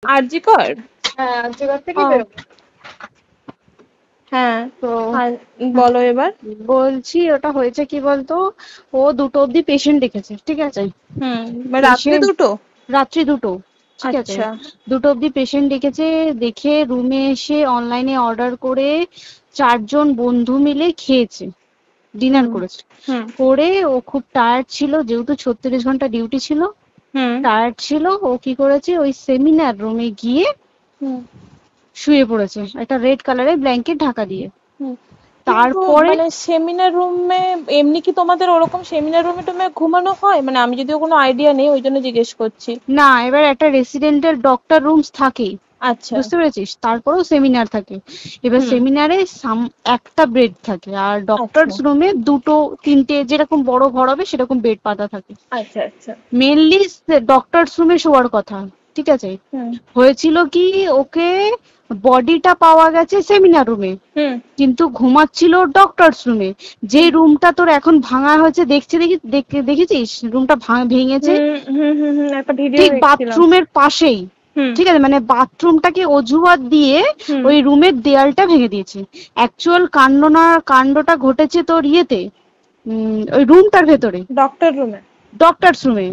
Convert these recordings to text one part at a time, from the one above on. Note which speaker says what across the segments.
Speaker 1: আরজি কর।
Speaker 2: হ্যাঁ, আর্যিকর থেকে বেরোবো।
Speaker 1: হ্যাঁ,
Speaker 2: তো
Speaker 1: বলো এবার।
Speaker 2: বলছি ওটা হয়েছে কি বলতো, ও 2টো অব্দি পেশেন্ট দেখেছে, ঠিক আছে।
Speaker 1: রাত্রে
Speaker 2: পেশেন্ট
Speaker 1: দুটো?
Speaker 2: রাত্রি 2টো, ঠিক আছে।
Speaker 1: আচ্ছা।
Speaker 2: 2টো অব্দি পেশেন্ট ডেকেছে, দেখে রুমে এসে অনলাইনে অর্ডার করে 4জন বন্ধু মিলে খেয়েছে, ডিনার
Speaker 1: হুম
Speaker 2: করেছে।
Speaker 1: হুম
Speaker 2: করে ও খুব টায়ার্ড ছিল, যেহেতু 36 ঘন্টা ডিউটি ছিল,
Speaker 1: হুম
Speaker 2: টায়ার্ড ছিল। ও কি করেছে, ওই সেমিনার রুমে গিয়ে
Speaker 1: হুম
Speaker 2: শুয়ে পড়েছে একটা রেড কালারের ব্ল্যাঙ্কেট ঢাকা দিয়ে।
Speaker 1: হুম কিন্তু
Speaker 2: তারপরে
Speaker 1: মানে সেমিনার রুমে এমনি কি তোমাদের ওরকম সেমিনার রুমে টুমে ঘুমানো হয়? মানে আমি যদিও কোনো আইডিয়া নেই, ওই জন্য জিজ্ঞেস করছি।
Speaker 2: না, এবার একটা রেসিডেন্টাল ডক্টর রুমস থাকে,
Speaker 1: আচ্ছা।
Speaker 2: বুঝতে পেরেছিস, তারপরেও সেমিনার থাকে। এবার
Speaker 1: হুম।
Speaker 2: সেমিনারে একটা বেড থাকে, আর
Speaker 1: আচ্ছা
Speaker 2: ডক্টরস রুমে 2টো 3টে যেরকম বড় ঘর হবে সেরকম বেড পাতা থাকে।
Speaker 1: আচ্ছা আচ্ছা।
Speaker 2: মেনলি ডক্টরস রুমে শোয়ার কথা, ঠিক আছে।
Speaker 1: হুম
Speaker 2: হয়েছিল কি, ওকে বডিটা পাওয়া গেছে সেমিনার রুমে,
Speaker 1: হুম
Speaker 2: কিন্তু ঘুমাচ্ছিল ডক্টরস রুমে। যে
Speaker 1: হুম
Speaker 2: রুমটা তোর এখন ভাঙা হয়েছে, দেখেছিস রুমটা ভেঙেছে,
Speaker 1: হুম হুম হুম হুম একটা ভিডিও
Speaker 2: ঠিক
Speaker 1: দেখছিলাম।
Speaker 2: বাথরুমের পাশেই,
Speaker 1: হুম
Speaker 2: ঠিক আছে, মানে বাথরুমটাকে অজুহাত দিয়ে
Speaker 1: হুম
Speaker 2: ওই রুমের দেয়ালটা ভেঙে দিয়েছে। অ্যাকচুয়াল কাণ্ডটা ঘটেছে তোর ইয়েতে, ওই রুমটার ভেতরে,
Speaker 1: ডক্টর রুমে?
Speaker 2: ডক্টরস রুমে।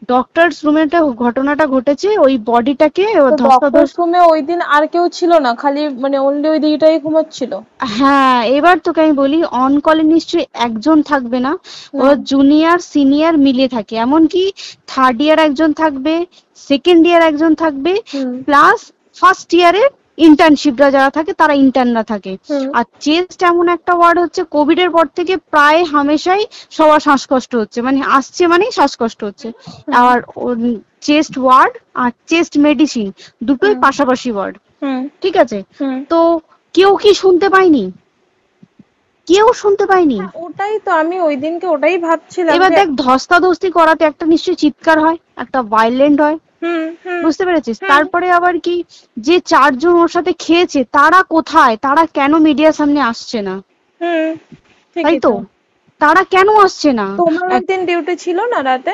Speaker 2: ডক্টরস রুমে ঘটনাটা ঘটেছে, ওই বডিটাকে
Speaker 1: তো ডক্টর
Speaker 2: ধস্তাধস্তি।
Speaker 1: রুমে ওই দিন আর কেউ ছিল না, খালি মানে অনলি ওই দিদিটাই ঘুমাচ্ছিল?
Speaker 2: হ্যাঁ, এবার তোকে আমি বলি, অন কলে নিশ্চয়ই একজন থাকবে না, ও
Speaker 1: হুম
Speaker 2: জুনিয়র সিনিয়র মিলিয়ে থাকে, এমনকি থার্ড ইয়ার একজন থাকবে, সেকেন্ড ইয়ার একজন থাকবে,
Speaker 1: হুম
Speaker 2: প্লাস ফার্স্ট ইয়ারের ইন্টার্নশিপরা যারা থাকে তারা ইন্টার্নরা থাকে।
Speaker 1: হুম
Speaker 2: আর চেস্ট এমন একটা ওয়ার্ড হচ্ছে, কোভিড এর পর থেকে প্রায় হামেশাই সবার শ্বাসকষ্ট হচ্ছে, মানে আসছে মানেই শ্বাসকষ্ট হচ্ছে।
Speaker 1: হুম
Speaker 2: আর চেস্ট ওয়ার্ড আর চেস্ট মেডিসিন দুটোই
Speaker 1: হুম
Speaker 2: পাশাপাশি ওয়ার্ড,
Speaker 1: হুম
Speaker 2: ঠিক আছে।
Speaker 1: হুম
Speaker 2: তো কেউ কি শুনতে পায়নি? কেউ শুনতে পায়নি।
Speaker 1: হ্যাঁ, ওটাই তো আমি ওই দিনকে ওটাই ভাবছিলাম
Speaker 2: এবার
Speaker 1: যে।
Speaker 2: দেখ, ধস্তাধস্তি করাতে একটা নিশ্চয়ই চিৎকার হয়, একটা ভায়োলেন্ট হয়,
Speaker 1: হুম হুম
Speaker 2: বুঝতে পেরেছিস।
Speaker 1: হুম
Speaker 2: তারপরে আবার কি, যে 4জন ওর সাথে খেয়েছে তারা কোথায়, তারা কেন মিডিয়ার সামনে আসছে না?
Speaker 1: হুম
Speaker 2: তাই
Speaker 1: ঠিকই
Speaker 2: তো,
Speaker 1: তো।
Speaker 2: তারা কেন আসছে না?
Speaker 1: তোমার ওই
Speaker 2: এক-
Speaker 1: দিন ডিউটি ছিল না রাতে?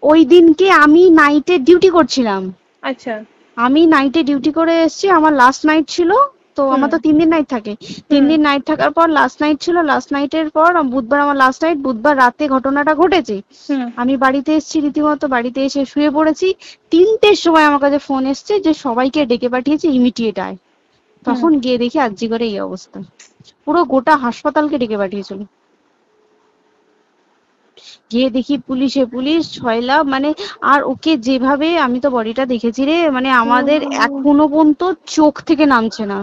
Speaker 2: ওই দিনকে আমি নাইটে ডিউটি করছিলাম।
Speaker 1: আচ্ছা।
Speaker 2: আমি নাইটে ডিউটি করে এসেছি, আমার লাস্ট নাইট ছিল। তো আমার
Speaker 1: হুম
Speaker 2: তো 3 দিন নাইট থাকে, তিন
Speaker 1: হুম
Speaker 2: দিন নাইট থাকার পর লাস্ট নাইট ছিল, লাস্ট নাইটের পর বুধবার আমার লাস্ট নাইট, বুধবার রাতে ঘটনাটা ঘটেছে।
Speaker 1: হুম
Speaker 2: আমি বাড়িতে এসেছি, রীতিমতো বাড়িতে এসে শুয়ে পড়েছি। 3টের সময় আমার কাছে ফোন এসছে যে সবাইকে ডেকে পাঠিয়েছে, ইমিডিয়েট আয়।
Speaker 1: হুম
Speaker 2: তখন গিয়ে দেখি আরজি করে এই অবস্থা, পুরো গোটা হাসপাতালকে ডেকে পাঠিয়েছিল। গিয়ে দেখি পুলিশ ছয়লা, মানে, আর ওকে যেভাবে, আমি তো বডিটা দেখেছি রে, মানে আমাদের
Speaker 1: হুম
Speaker 2: এখনো পর্যন্ত চোখ থেকে নামছে না।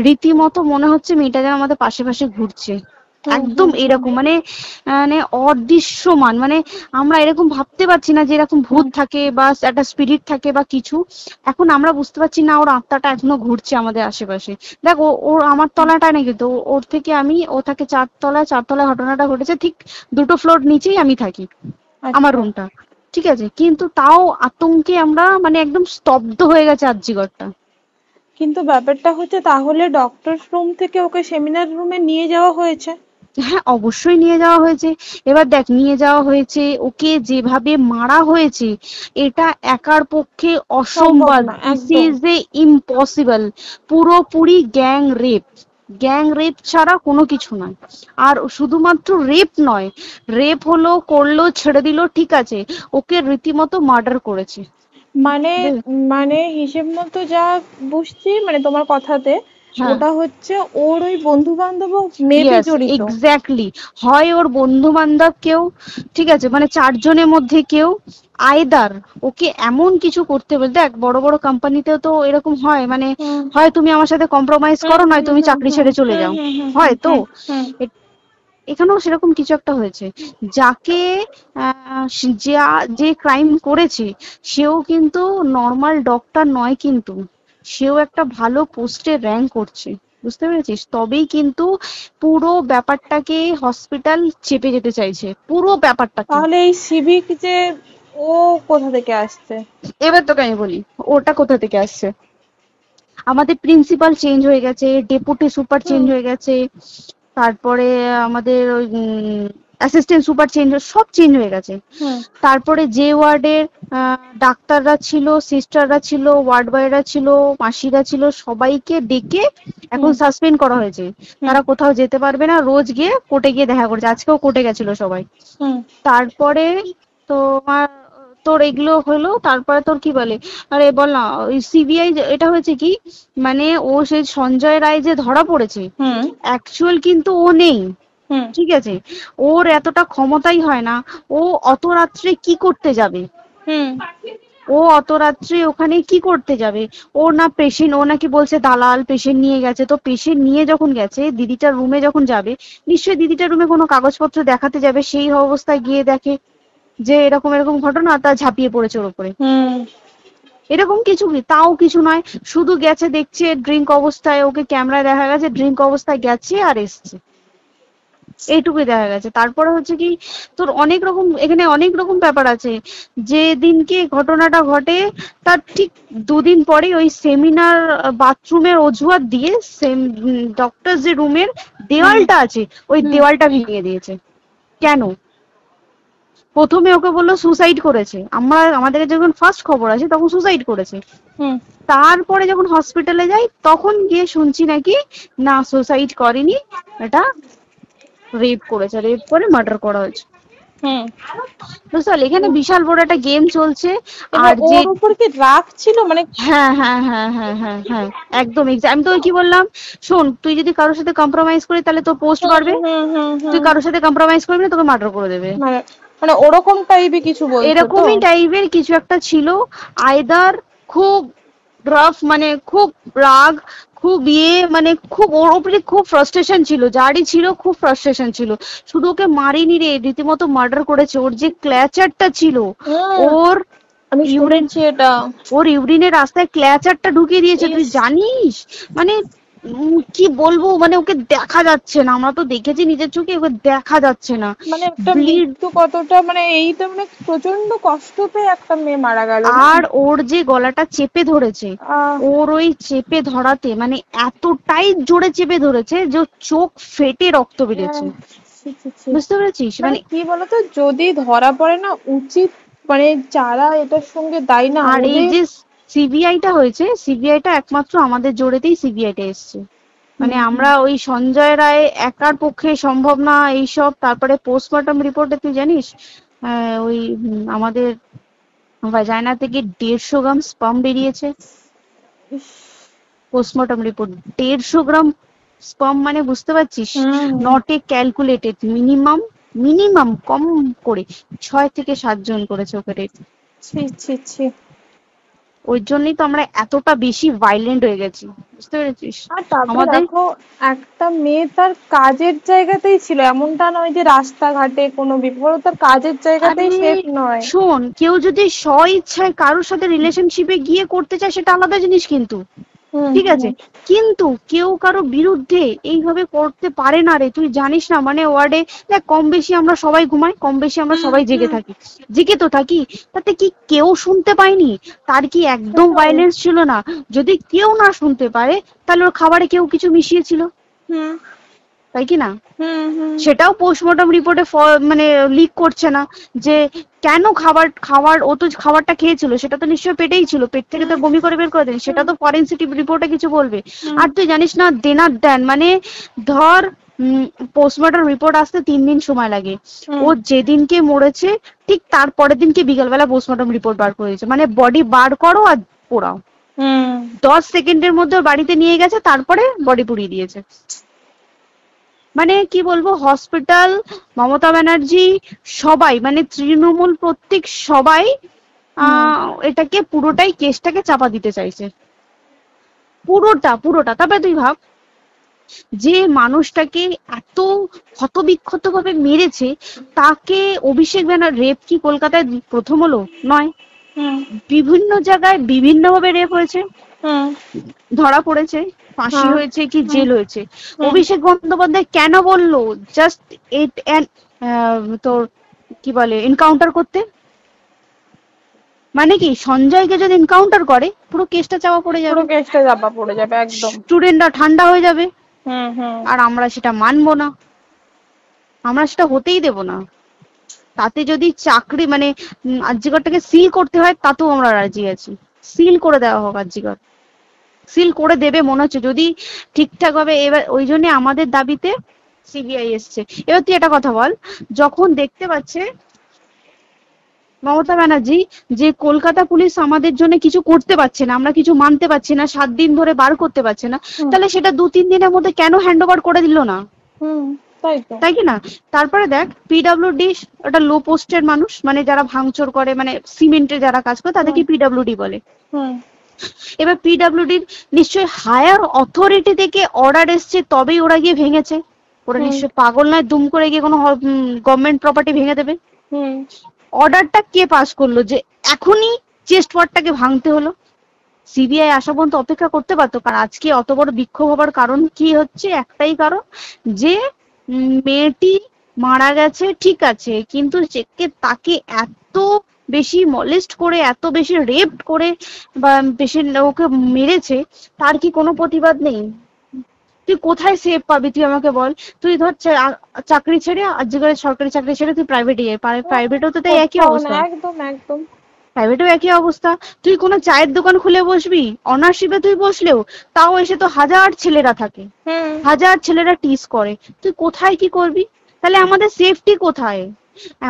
Speaker 2: রীতিমতো মনে হচ্ছে মেয়েটা যেন আমাদের পাশে পাশে ঘুরছে,
Speaker 1: হুম
Speaker 2: একদম
Speaker 1: হুম হুম
Speaker 2: এরকম, মানে মানে অদৃশ্যমান, মানে আমরা এরকম ভাবতে পারছি না যে এরকম ভূত
Speaker 1: হুম
Speaker 2: থাকে বা একটা স্পিরিট থাকে বা কিছু। এখন আমরা বুঝতে পারছি না ওর আত্মাটা এখনো ঘুরছে আমাদের আশেপাশে। দেখ, ওর আমার তলাটা নাকি তো, ওর থেকে ও থাকে 4তলায়, 4তলায় ঘটনাটা ঘটেছে, ঠিক 2টো ফ্লোর নিচেই আমি থাকি, আমার
Speaker 1: আচ্ছা।
Speaker 2: রুমটা, ঠিক আছে। কিন্তু তাও আতঙ্কে আমরা মানে একদম স্তব্ধ হয়ে গেছে আরজিকরটা।
Speaker 1: কিন্তু ব্যাপারটা হচ্ছে, তাহলে ডক্টর রুম থেকে ওকে সেমিনার রুমে নিয়ে যাওয়া হয়েছে?
Speaker 2: হ্যাঁ, অবশ্যই নিয়ে যাওয়া হয়েছে। এবার দেখ, নিয়ে যাওয়া হয়েছে, ওকে যেভাবে মারা হয়েছে এটা একার পক্ষে
Speaker 1: সম্ভব
Speaker 2: অসম্ভব,
Speaker 1: না
Speaker 2: দিস
Speaker 1: একদম।
Speaker 2: Is a impossible. পুরোপুরি গ্যাং রেপ, গ্যাং রেপ ছাড়া কোনো কিছু নয়। আর শুধুমাত্র রেপ নয়, রেপ হলো, করলো, ছেড়ে দিল, ঠিক আছে, ওকে রীতিমতো মার্ডার করেছে।
Speaker 1: মানে মানে হিসেব মতো যা বুঝছি মানে তোমার কথাতে,
Speaker 2: হ্যাঁ,
Speaker 1: ওটা হচ্ছে ওর ওই বন্ধু বান্ধব মেবি
Speaker 2: ইয়েস,
Speaker 1: জড়িত।
Speaker 2: এক্স্যাক্টলি। হয় ওর বন্ধু বান্ধব কেউ, ঠিক আছে, মানে 4জনের মধ্যে কেউ, আইদার ওকে এমন কিছু করতে বলতে। দেখ, বড় বড় কোম্পানিতেও তো এরকম হয়, মানে
Speaker 1: হুম
Speaker 2: হয় তুমি আমার সাথে কম্প্রোমাইজ
Speaker 1: হুম
Speaker 2: করো, নয়
Speaker 1: হুম
Speaker 2: তুমি
Speaker 1: হুম
Speaker 2: চাকরি
Speaker 1: হুম
Speaker 2: ছেড়ে চলে
Speaker 1: হুম
Speaker 2: যাও,
Speaker 1: হুম হুম হুম
Speaker 2: হয় তো।
Speaker 1: হুম হুম
Speaker 2: এখানেও সেরকম কিছু একটা হয়েছে, যাকে যে ক্রাইম করেছে সেও কিন্তু নর্মাল ডক্টর নয়, কিন্তু সেও একটা ভালো পোস্টে র্যাঙ্ক করছে, বুঝতে পেরেছিস। তবেই কিন্তু পুরো ব্যাপারটাকে হসপিটাল চেপে যেতে চাইছে, পুরো ব্যাপারটাকে।
Speaker 1: তাহলে এই সিভিক যে, ও কোথা থেকে আসছে?
Speaker 2: এবার তোকে আমি বলি ওটা কোথা থেকে আসছে। আমাদের প্রিন্সিপাল চেঞ্জ হয়ে গেছে, ডেপুটি সুপার চেঞ্জ
Speaker 1: হুম
Speaker 2: হয়ে গেছে, তারপরে আমাদের ওই অ্যাসিস্ট্যান্ট সুপার চেঞ্জ, সব চেঞ্জ হয়ে গেছে।
Speaker 1: হুম
Speaker 2: তারপরে যে ওয়ার্ডের ডাক্তাররা ছিল, সিস্টাররা ছিল, ওয়ার্ড বয়রা ছিল, মাসিরা ছিল, সবাইকে ডেকে এখন
Speaker 1: হুম
Speaker 2: সাসপেন্ড করা হয়েছে।
Speaker 1: হুম
Speaker 2: তারা কোথাও যেতে পারবে না, রোজ গিয়ে কোর্টে গিয়ে দেখা করছে, আজকেও কোর্টে গেছিল সবাই।
Speaker 1: হুম
Speaker 2: তারপরে তোমার তোর এগুলো হলো, তারপরে তোর কি বলে, আরে বল না, ওই সিবিআই এটা হয়েছে কি, মানে ও সেই সঞ্জয় রায় যে ধরা পড়েছে,
Speaker 1: হুম
Speaker 2: অ্যাকচুয়াল কিন্তু ও নেই,
Speaker 1: হুম
Speaker 2: ঠিক আছে, ওর এতটা ক্ষমতাই হয় না। ও অত রাত্রে কি করতে যাবে,
Speaker 1: হুম
Speaker 2: ও অত রাত্রে ওখানে কি করতে যাবে? ওর না পেশেন্ট, ও নাকি বলছে দালাল পেশেন্ট নিয়ে গেছে, তো পেশেন্ট নিয়ে যখন গেছে দিদিটার রুমে যখন যাবে, নিশ্চয়ই দিদিটার রুমে কোনো কাগজপত্র দেখাতে যাবে, সেই অবস্থায় গিয়ে দেখে যে এরকম এরকম ঘটনা, তা ঝাঁপিয়ে পড়েছে ওর উপরে।
Speaker 1: হুম
Speaker 2: এরকম কিছু কি, তাও কিছু নয়, শুধু গেছে দেখছে ড্রিঙ্ক অবস্থায়, ওকে ক্যামেরায় দেখা গেছে ড্রিঙ্ক অবস্থায় গেছে আর এসছে, এইটুকুই দেখা গেছে। তারপরে হচ্ছে কি, তোর অনেক রকম এখানে অনেক রকম ব্যাপার আছে। যে দিনকে ঘটনাটা ঘটে তার ঠিক দুদিন পরে ওই সেমিনার বাথরুমের অজুহাত দিয়ে ডক্টর যে রুমের
Speaker 1: হুম
Speaker 2: দেওয়ালটা আছে ওই
Speaker 1: হুম
Speaker 2: দেওয়ালটা ভেঙে দিয়েছে। কেন? প্রথমে ওকে বললো সুসাইড করেছে, আমাদের যখন ফার্স্ট খবর আছে তখন সুসাইড করেছে।
Speaker 1: হুম
Speaker 2: তারপরে যখন হসপিটালে যাই তখন গিয়ে শুনছি নাকি না সুসাইড করেনি, এটা রেপ করেছে, রেপ করে মার্ডার করা হয়েছে।
Speaker 1: হুম
Speaker 2: বুঝতে পারলি, এখানে বিশাল বড় একটা গেম চলছে।
Speaker 1: এবার
Speaker 2: আর যে
Speaker 1: ওর উপর কি রাগ ছিল মানে?
Speaker 2: হ্যাঁ হ্যাঁ হ্যাঁ হ্যাঁ হ্যাঁ হ্যাঁ, একদম আমি তোকে কি বললাম, শোন, তুই যদি কারোর সাথে কম্প্রোমাইজ করিস তাহলে তোর পোস্ট
Speaker 1: হুম
Speaker 2: বাড়বে,
Speaker 1: হুম হুম
Speaker 2: তুই
Speaker 1: হুম
Speaker 2: কারোর সাথে কম্প্রোমাইজ করবি না তোকে মার্ডার করে দেবে।
Speaker 1: মানে মানে ওরকম টাইপের কিছু বলছো তো?
Speaker 2: এরকমই টাইপের কিছু একটা ছিল। আইদার খুব রাফ, মানে খুব রাগ, খুব মানে খুব ওর উপরে খুব ফ্রাস্ট্রেশন ছিল, যারই ছিল খুব ফ্রাস্ট্রেশন ছিল। শুধু ওকে মারিনি রে, রীতিমতো মার্ডার করেছে। ওর যে ক্ল্যাচারটা ছিল,
Speaker 1: হুম
Speaker 2: ওর
Speaker 1: আমি
Speaker 2: ইউরিন,
Speaker 1: শুনেছি এটা।
Speaker 2: ওর ইউরিনের রাস্তায় ক্ল্যাচারটা ঢুকিয়ে দিয়েছে, তুই
Speaker 1: ইস,
Speaker 2: জানিস? মানে কি বলবো, মানে ওকে দেখা যাচ্ছে না, আমরা তো দেখেছি নিজের চোখে, ওকে দেখা যাচ্ছে না,
Speaker 1: মানে একটা
Speaker 2: ব্লিড।
Speaker 1: মৃত্যু কতটা, মানে এই তো মানে প্রচন্ড কষ্ট পেয়ে একটা মেয়ে মারা গেল না?
Speaker 2: আর ওর যে গলাটা চেপে ধরেছে,
Speaker 1: আহ
Speaker 2: ওর ওই চেপে ধরাতে মানে এতটাই জোরে চেপে ধরেছে যে ওর চোখ ফেটে রক্ত বেরিয়েছে।
Speaker 1: আহ, ছি, ছি, ছি।
Speaker 2: বুঝতে পেরেছিস?
Speaker 1: মানে
Speaker 2: মানে
Speaker 1: কি বলতো, যদি ধরা পড়ে না, উচিত মানে যারা এটার সঙ্গে দায়ী না
Speaker 2: আর এই
Speaker 1: ওদের।
Speaker 2: যে সিবিআইটা হয়েছে, সিবিআইটা একমাত্র আমাদের জোরেতেই সিবিআইটা এসছে।
Speaker 1: হুম
Speaker 2: মানে আমরা ওই সঞ্জয় রায় একার পক্ষে সম্ভব না এইসব। তারপরে পোস্টমর্টম রিপোর্টে তুই জানিস ওই আমাদের ভাজাইনা থেকে 150 গ্রাম স্পাম বেরিয়েছে।
Speaker 1: ইস,
Speaker 2: পোস্টমর্টম রিপোর্ট 150 গ্রাম স্পাম, মানে বুঝতে পারছিস?
Speaker 1: Hmm
Speaker 2: not a calculated, minimum minimum কম করে 6 থেকে 7 জন করেছে ওকে রেপ।
Speaker 1: ছি ছি ছি।
Speaker 2: ওই জন্যই তো আমরা এতটা বেশি ভাইলেন্ট হয়ে গেছি, বুঝতে পেরেছিস?
Speaker 1: আর তারপরে
Speaker 2: আমাদের
Speaker 1: দেখো, একটা মেয়ে তার কাজের জায়গাতেই ছিল, এমনটা নয় যে রাস্তাঘাটে কোনো বিপদ, ও তার কাজের জায়গাতেই
Speaker 2: আরে
Speaker 1: সেফ নয়।
Speaker 2: শোন, কেউ যদি স্ব ইচ্ছায় কারোর সাথে রিলেশনশিপে গিয়ে করতে চায় সেটা আলাদা জিনিস, কিন্তু
Speaker 1: হুম
Speaker 2: ঠিক
Speaker 1: হুম
Speaker 2: আছে, কিন্তু কেউ কারো বিরুদ্ধে এইভাবে করতে পারে না রে। তুই জানিস না, মানে ওয়ার্ডে দেখ, কম বেশি আমরা সবাই ঘুমাই, কম বেশি আমরা
Speaker 1: হুম
Speaker 2: সবাই জেগে
Speaker 1: হুম
Speaker 2: থাকি, জেগে তো থাকি, তাতে কি কেউ শুনতে পায়নি? তার কি একদম
Speaker 1: সেটাই।
Speaker 2: ভাইলেন্স ছিল না? যদি কেউ না শুনতে পারে তাহলে ওর খাবারে কেউ কিছু মিশিয়েছিল,
Speaker 1: হুম
Speaker 2: তাই কি না?
Speaker 1: হুম হুম
Speaker 2: সেটাও পোস্টমর্টম রিপোর্টে মানে লিক করছে না যে কেন খাবার খাবার ও তো খাবারটা খেয়েছিল, সেটা তো নিশ্চয়ই পেটেই ছিল, পেট থেকে তো
Speaker 1: হুম
Speaker 2: বমি করে বের করে দেন, সেটা তো ফরেনসিক রিপোর্টে কিছু বলবে।
Speaker 1: হুম
Speaker 2: আর তুই জানিস না, দেনার দেন মানে ধর পোস্টমর্টম রিপোর্ট আসতে 3 দিন সময় লাগে।
Speaker 1: হুম
Speaker 2: ও যেদিনকে মরেছে ঠিক তার পরের দিনকে বিকালবেলা পোস্টমর্টম রিপোর্ট বার করে দিয়েছে, মানে বডি বার করো আর পোড়াও,
Speaker 1: হুম
Speaker 2: 10 সেকেন্ডের মধ্যে ওর বাড়িতে নিয়ে গেছে, তারপরে বডি পুড়িয়ে দিয়েছে। মানে কি বলবো, হসপিটাল, মমতা ব্যানার্জি, সবাই মানে তৃণমূল প্রত্যেক সবাই
Speaker 1: হুম
Speaker 2: এটাকে পুরোটাই কেসটাকে চাপা দিতে চাইছে, পুরোটা পুরোটা। তবে তুই ভাব, যে মানুষটাকে এত ক্ষতবিক্ষত ভাবে মেরেছে, তাকে অভিষেক ব্যানার রেপ কি কলকাতায় প্রথম হলো? নয়,
Speaker 1: হুম
Speaker 2: বিভিন্ন জায়গায় বিভিন্ন ভাবে রেপ হয়েছে,
Speaker 1: হুম
Speaker 2: ধরা পড়েছে, ফাঁসি
Speaker 1: হ্যাঁ
Speaker 2: হয়েছে কি
Speaker 1: হুম
Speaker 2: জেল হয়েছে।
Speaker 1: হুম
Speaker 2: অভিষেক বন্দ্যোপাধ্যায় কেন বললো জাস্ট ইট তোর কি বলে এনকাউন্টার করতে? মানে কি, সঞ্জয়কে যদি এনকাউন্টার করে পুরো কেসটা চাপা পড়ে
Speaker 1: পুরো
Speaker 2: যাবে,
Speaker 1: কেসটা চাপা পড়ে যাবে একদম।
Speaker 2: স্টুডেন্টরা ঠান্ডা হয়ে যাবে,
Speaker 1: হুম হুম
Speaker 2: আর আমরা সেটা মানবো না। আমরা সেটা হতেই দেব না। তাতে যদি চাকরি মানে আরজিকরটাকে সিল করতে হয় তাতেও আমরা রাজি আছি, সিল করে দেওয়া হোক আরজিকর, সিল করে দেবে মনে হচ্ছে যদি ঠিকঠাক ভাবে। এবার ওই জন্য আমাদের দাবিতে সিবিআই এসছে। এবার তুই একটা কথা বল, যখন দেখতে পাচ্ছে মমতা ব্যানার্জি যে কলকাতা পুলিশ আমাদের জন্য কিছু করতে পারছে না, আমরা কিছু মানতে পারছি না, 7 দিন ধরে বার করতে পারছে না, তাহলে সেটা 2-3 দিনের মধ্যে কেন হ্যান্ড ওভার করে দিল না?
Speaker 1: তাই তো।
Speaker 2: তাই কি না? তারপরে দেখ পিডব্লিউডি একটা লো পোস্টের মানুষ, মানে যারা ভাঙচুর করে, মানে সিমেন্টে যারা কাজ করে তাদেরকে পিডব্লিউডি বলে। এবার পিডব্লিউডির নিশ্চয়ই হায়ার অথরিটি থেকে অর্ডার এসছে তবেই ওরা গিয়ে ভেঙেছে। ওরা নিশ্চয়ই পাগল নয় দুম করে গিয়ে কোনো গভর্নমেন্ট প্রপার্টি ভেঙে দেবে। অর্ডারটা কে পাস করলো যে এখনই চেস্ট ওয়ার্ডটাকে ভাঙতে হলো? সিবিআই আসা পর্যন্ত অপেক্ষা করতে পারতো। কারণ আজকে অত বড় বিক্ষোভ হবার কারণ কি হচ্ছে? একটাই কারণ, যে মেয়েটি মারা গেছে ঠিক আছে, কিন্তু তাকে এত বেশি মলেস্ট করে, এত বেশি রেপ করে বা বেশি ওকে মেরেছে, তার কি কোনো প্রতিবাদ নেই? তুই কোথায় সেফ পাবি তুই আমাকে বল? তুই ধর চাকরি ছেড়ে, আজকের সরকারি চাকরি ছেড়ে তুই প্রাইভেটে যাই, প্রাইভেটেও তো তাই একই অবস্থা।
Speaker 1: একদম একদম
Speaker 2: প্রাইভেটেও একই অবস্থা। তুই কোনো চায়ের দোকান খুলে বসবি, অনার্সশিপে তুই বসলেও তাও এসে তো হাজার ছেলেরা থাকে, হাজার ছেলেরা টিস করে, তুই কোথায় কি করবি? তাহলে আমাদের সেফটি কোথায়?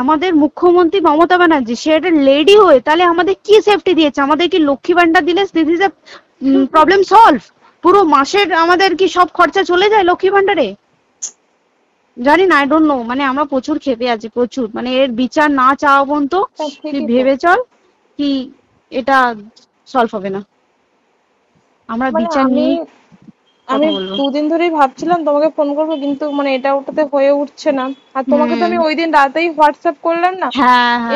Speaker 2: আমাদের মুখ্যমন্ত্রী মমতা ব্যানার্জি সে একটা লেডি হয়ে তাহলে আমাদের কি সেফটি দিয়েছে? আমাদের কি লক্ষ্মী ভান্ডার দিলে this is a problem solve? পুরো মাসের আমাদের কি সব খরচা চলে যায় লক্ষ্মী ভান্ডারে? জানি না, আই ডোন্ট নো। মানে আমরা প্রচুর ক্ষেপে আছি, প্রচুর। মানে এর বিচার না চাওয়া পর্যন্ত তুই ভেবে চল কি এটা সলভ হবে না। আমরা বিচার নিয়ে
Speaker 1: আমি 2 দিন ধরেই ভাবছিলাম তোমাকে ফোন করবো, কিন্তু মানে এটা ওটাতে হয়ে উঠছে না। আর তোমাকে তো আমি ওই দিন রাতেই হোয়াটসঅ্যাপ করলাম না,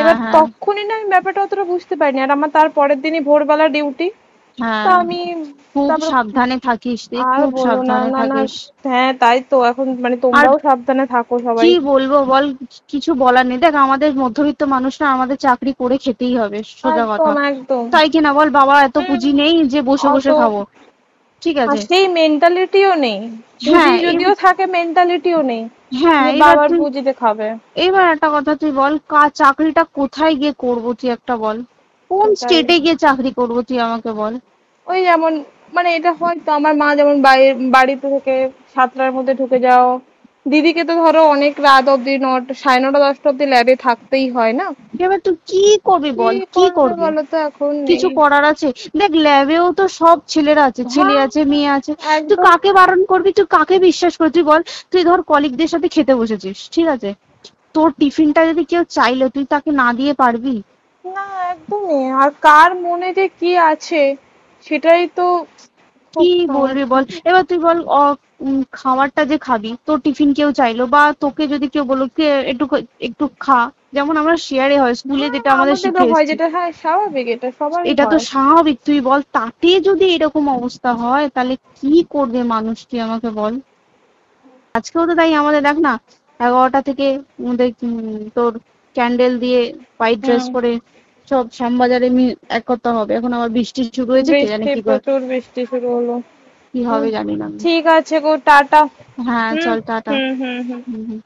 Speaker 1: এবার তখনই না আমি ব্যাপারটা অতটা বুঝতে পারিনি। আর আমার তার পরের দিনই ভোরবেলা ডিউটি, তা আমি
Speaker 2: খুব সাবধানে থাকিস, খুব সাবধানে থাকিস।
Speaker 1: হ্যাঁ তাই তো, এখন মানে তোমরাও সাবধানে থাকো সবাই।
Speaker 2: কি বলবো বল, কিছু বলার নেই। দেখ আমাদের মধ্যবিত্ত মানুষরা, আমাদের চাকরি করে খেতেই হবে, সোজা কথা। তাই কিনা বল? বাবা এত পুঁজি নেই যে বসে বসে খাবো, ঠিক আছে?
Speaker 1: সেই মেন্টালিটিও নেই, পুঁজি যদিও থাকে মেন্টালিটিও নেই। হ্যাঁ, বাবার পুঁজিতে খাবে।
Speaker 2: এবার একটা কথা তুই বল, চাকরিটা কোথায় গিয়ে করবো তুই একটা বল? কোন স্টেটে গিয়ে চাকরি করবো তুই আমাকে বল?
Speaker 1: ওই যেমন মানে এটা হয়তো আমার মা যেমন বাড়িতে থেকে 7টার মধ্যে ঢুকে যাও, দিদিকে তো ধরো অনেক রাত অব্দি 9:30 10টা অব্দি ল্যাবে থাকতেই হয় না।
Speaker 2: এবার তুই কি করবি বল? কি করবি
Speaker 1: বলো তো? এখন
Speaker 2: কিছু করার আছে? দেখ ল্যাবেও তো সব ছেলেরা আছে, ছেলে আছে, মেয়ে আছে। তুই কাকে বারণ করবি? তুই কাকে বিশ্বাস করবি? তুই বল, তুই ধর কলিগদের সাথে খেতে বসেছিস, ঠিক আছে, তোর টিফিনটা যদি কেউ চাইলো তুই তাকে না দিয়ে পারবি?
Speaker 1: না, একদমই। আর কার মনে যে কি আছে সেটাই তো
Speaker 2: কি বলবি বল? এবার তুই বল, খাবারটা যে খাবি, তোর টিফিন কেউ চাইলো বা তোকে যদি কেউ বললো একটু একটু খা, যেমন আমরা শেয়ারে হয় স্কুলে যেটা আমাদের শিখে এসেছি,
Speaker 1: হ্যাঁ স্বাভাবিক, এটা সবারই
Speaker 2: এটা তো স্বাভাবিক। তুই বল, তাতে যদি এরকম অবস্থা হয় তাহলে কি করবে মানুষ তুই আমাকে বল? আজকেও তো তাই আমাদের দেখ না, 11টা থেকে আমাদের তোর ক্যান্ডেল দিয়ে হোয়াইট ড্রেস পরে সব শ্যামবাজারে একতা হবে। এখন আবার বৃষ্টি শুরু হয়েছে, কে জানে কি
Speaker 1: প্রচুর বৃষ্টি শুরু হলো,
Speaker 2: কি হবে জানি না।
Speaker 1: ঠিক আছে গো, টাটা।
Speaker 2: হ্যাঁ চল টাটা।
Speaker 1: হুম হুম হুম।